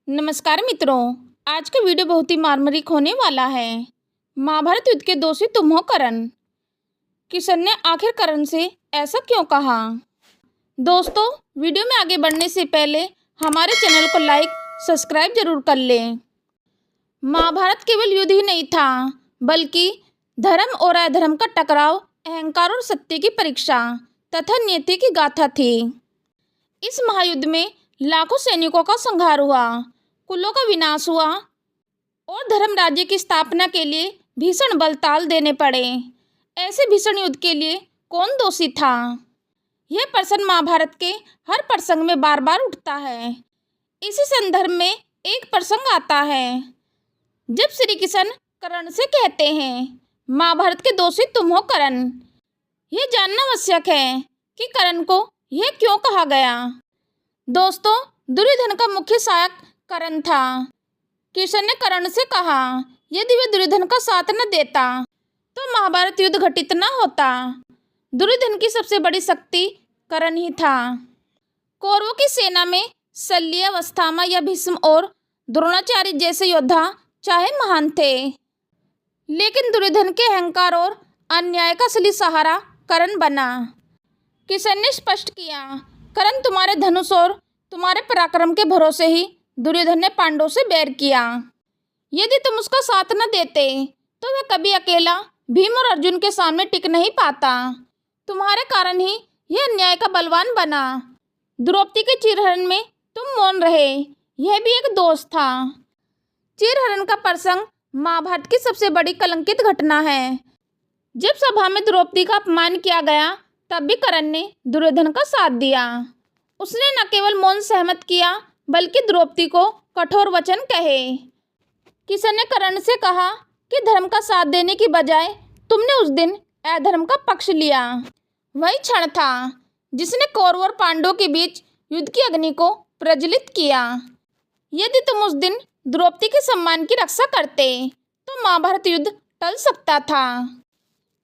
नमस्कार मित्रों, आज का वीडियो बहुत ही मार्मिक होने वाला है। महाभारत युद्ध के दोषी तुम हो कर्ण। किशन ने आखिर कर्ण से ऐसा क्यों कहा? दोस्तों, वीडियो में आगे बढ़ने से पहले हमारे चैनल को लाइक सब्सक्राइब जरूर कर लें। महाभारत केवल युद्ध ही नहीं था, बल्कि धर्म और अधर्म का टकराव, अहंकार और सत्य की परीक्षा तथा नीति की गाथा थी। इस महायुद्ध में लाखों सैनिकों का संहार हुआ, कुलों का विनाश हुआ और धर्म राज्य की स्थापना के लिए भीषण बलिदान देने पड़े। ऐसे भीषण युद्ध के लिए कौन दोषी था? यह प्रश्न महाभारत के हर प्रसंग में बार बार उठता है। इसी संदर्भ में एक प्रसंग आता है जब श्री कृष्ण कर्ण से कहते हैं, महाभारत के दोषी तुम हो कर्ण। यह जानना आवश्यक है कि कर्ण को यह क्यों कहा गया। दोस्तों, दुर्योधन का मुख्य सहायक कर्ण था। कृष्ण ने कर्ण से कहा, यदि वे दुर्योधन का साथ न देता तो महाभारत युद्ध घटित न होता। दुर्योधन की सबसे बड़ी शक्ति कर्ण ही था। कौरवों की सेना में शल्य, अश्वत्थामा या भीष्म और द्रोणाचार्य जैसे योद्धा चाहे महान थे, लेकिन दुर्योधन के अहंकार और अन्याय का असली सहारा कर्ण बना। कृष्ण ने स्पष्ट किया, कर्ण तुम्हारे धनुष और तुम्हारे पराक्रम के भरोसे ही दुर्योधन ने पांडवों से बैर किया। यदि तुम उसका साथ न देते तो वह कभी अकेला भीम और अर्जुन के सामने टिक नहीं पाता। तुम्हारे कारण ही यह अन्याय का बलवान बना। द्रौपदी के चीरहरण में तुम मौन रहे, यह भी एक दोष था। चीरहरण का प्रसंग महाभारत की सबसे बड़ी कलंकित घटना है। जब सभा में द्रौपदी का अपमान किया गया, तब भी कर्ण ने दुर्योधन का साथ दिया। उसने न केवल मौन सहमत किया, बल्कि द्रौपदी को कठोर वचन कहे। कृष्ण ने कर्ण से कहा कि धर्म का साथ देने की बजाय तुमने उस दिन अधर्म का पक्ष लिया। वही क्षण था जिसने कौरव और पांडवों के बीच युद्ध की अग्नि को प्रज्वलित किया। यदि तुम उस दिन द्रौपदी के सम्मान की रक्षा करते तो महाभारत युद्ध टल सकता था।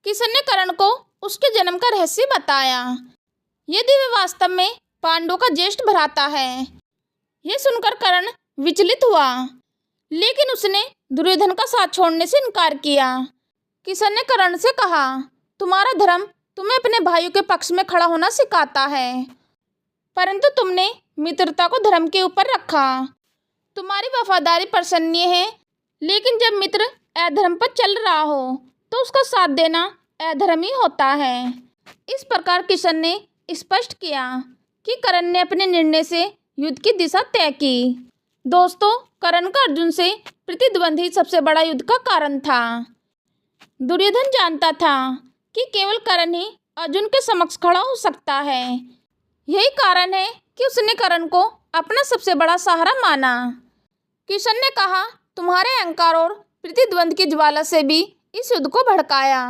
कृष्ण ने कर्ण को उसके जन्म का रहस्य बताया। यदि वे वास्तव में पांडवों का ज्येष्ठ भ्राता है। यह सुनकर कर्ण विचलित हुआ, लेकिन उसने दुर्योधन का साथ छोड़ने से इनकार किया। कृष्ण ने कर्ण से कहा, तुम्हारा धर्म तुम्हें अपने भाइयों के पक्ष में खड़ा होना सिखाता है, परंतु तुमने मित्रता को धर्म के ऊपर रखा। तुम्हारी वफादारी प्रशंसनीय है, लेकिन जब मित्र अधर्म पर चल रहा हो तो उसका साथ देना अधर्म ही होता है। इस प्रकार कृष्ण ने स्पष्ट किया कि कर्ण ने अपने निर्णय से युद्ध की दिशा तय की। दोस्तों, कर्ण का अर्जुन से प्रतिद्वंदी सबसे बड़ा युद्ध का कारण था। दुर्योधन जानता था कि केवल कर्ण ही अर्जुन के समक्ष खड़ा हो सकता है। यही कारण है कि उसने कर्ण को अपना सबसे बड़ा सहारा माना। कृष्ण ने कहा, तुम्हारे अहंकार और प्रतिद्वंद की ज्वाला से भी इस युद्ध को भड़काया।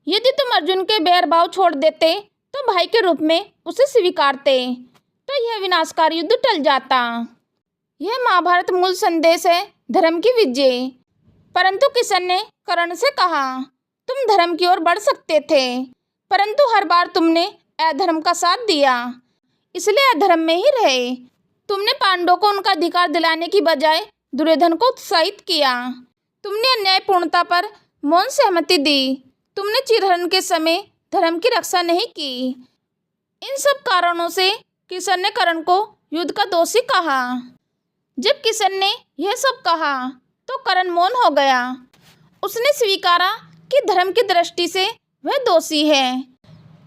यदि तुम अर्जुन के बैर भाव छोड़ देते तो भाई के रूप में उसे स्वीकारते तो यह विनाशकारी युद्ध टल जाता। यह महाभारत मूल संदेश है धर्म की विजय। परंतु कृष्ण ने कर्ण से कहा, तुम धर्म की ओर बढ़ सकते थे, परंतु हर बार तुमने अधर्म का साथ दिया, इसलिए अधर्म में ही रहे। तुमने पांडवों को उनका अधिकार दिलाने की बजाय दुर्योधन को उत्साहित किया। तुमने अन्यायपूर्णता पर मौन सहमति दी। तुमने चीरहरण के समय धर्म की रक्षा नहीं की। इन सब कारणों से कृष्ण ने कर्ण को युद्ध का दोषी कहा। जब कृष्ण ने यह सब कहा तो कर्ण मौन हो गया। उसने स्वीकारा कि धर्म की दृष्टि से वह दोषी है,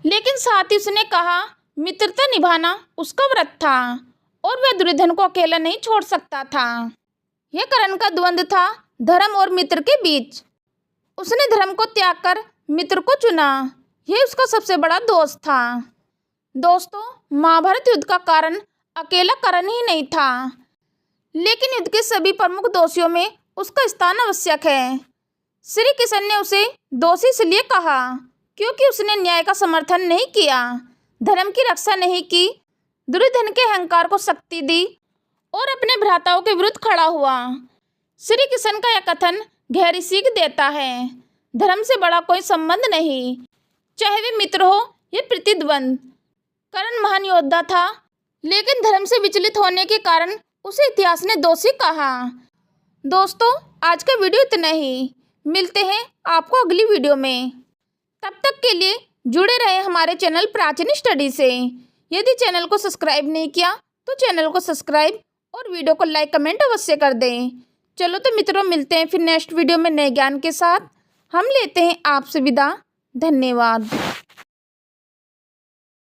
लेकिन साथ ही उसने कहा, मित्रता निभाना उसका व्रत था और वह दुर्योधन को अकेला नहीं छोड़ सकता था। यह कर्ण का द्वंद्व था धर्म और मित्र के बीच। उसने धर्म को त्याग कर मित्र को चुना। यह उसका सबसे बड़ा दोष था। दोस्तों, महाभारत युद्ध का कारण अकेला कर्ण ही नहीं था, लेकिन युद्ध के सभी प्रमुख दोषियों में उसका स्थान आवश्यक है। श्री कृष्ण ने उसे दोषी इसलिए कहा क्योंकि उसने न्याय का समर्थन नहीं किया, धर्म की रक्षा नहीं की, दुर्योधन के अहंकार को शक्ति दी और अपने भ्राताओं के विरुद्ध खड़ा हुआ। श्री कृष्ण का यह कथन गहरी सीख देता है, धर्म से बड़ा कोई संबंध नहीं, चाहे वे मित्र हो या प्रतिद्वंद। कर्ण महान योद्धा था, लेकिन धर्म से विचलित होने के कारण उसे इतिहास ने दोषी कहा। दोस्तों, आज का वीडियो इतना ही। मिलते हैं आपको अगली वीडियो में। तब तक के लिए जुड़े रहे हमारे चैनल प्राचीन स्टडी से। यदि चैनल को सब्सक्राइब नहीं किया तो चैनल को सब्सक्राइब और वीडियो को लाइक कमेंट अवश्य कर दें। चलो तो मित्रों, मिलते हैं फिर नेक्स्ट वीडियो में नए ज्ञान के साथ। हम लेते हैं आपसे विदा। धन्यवाद।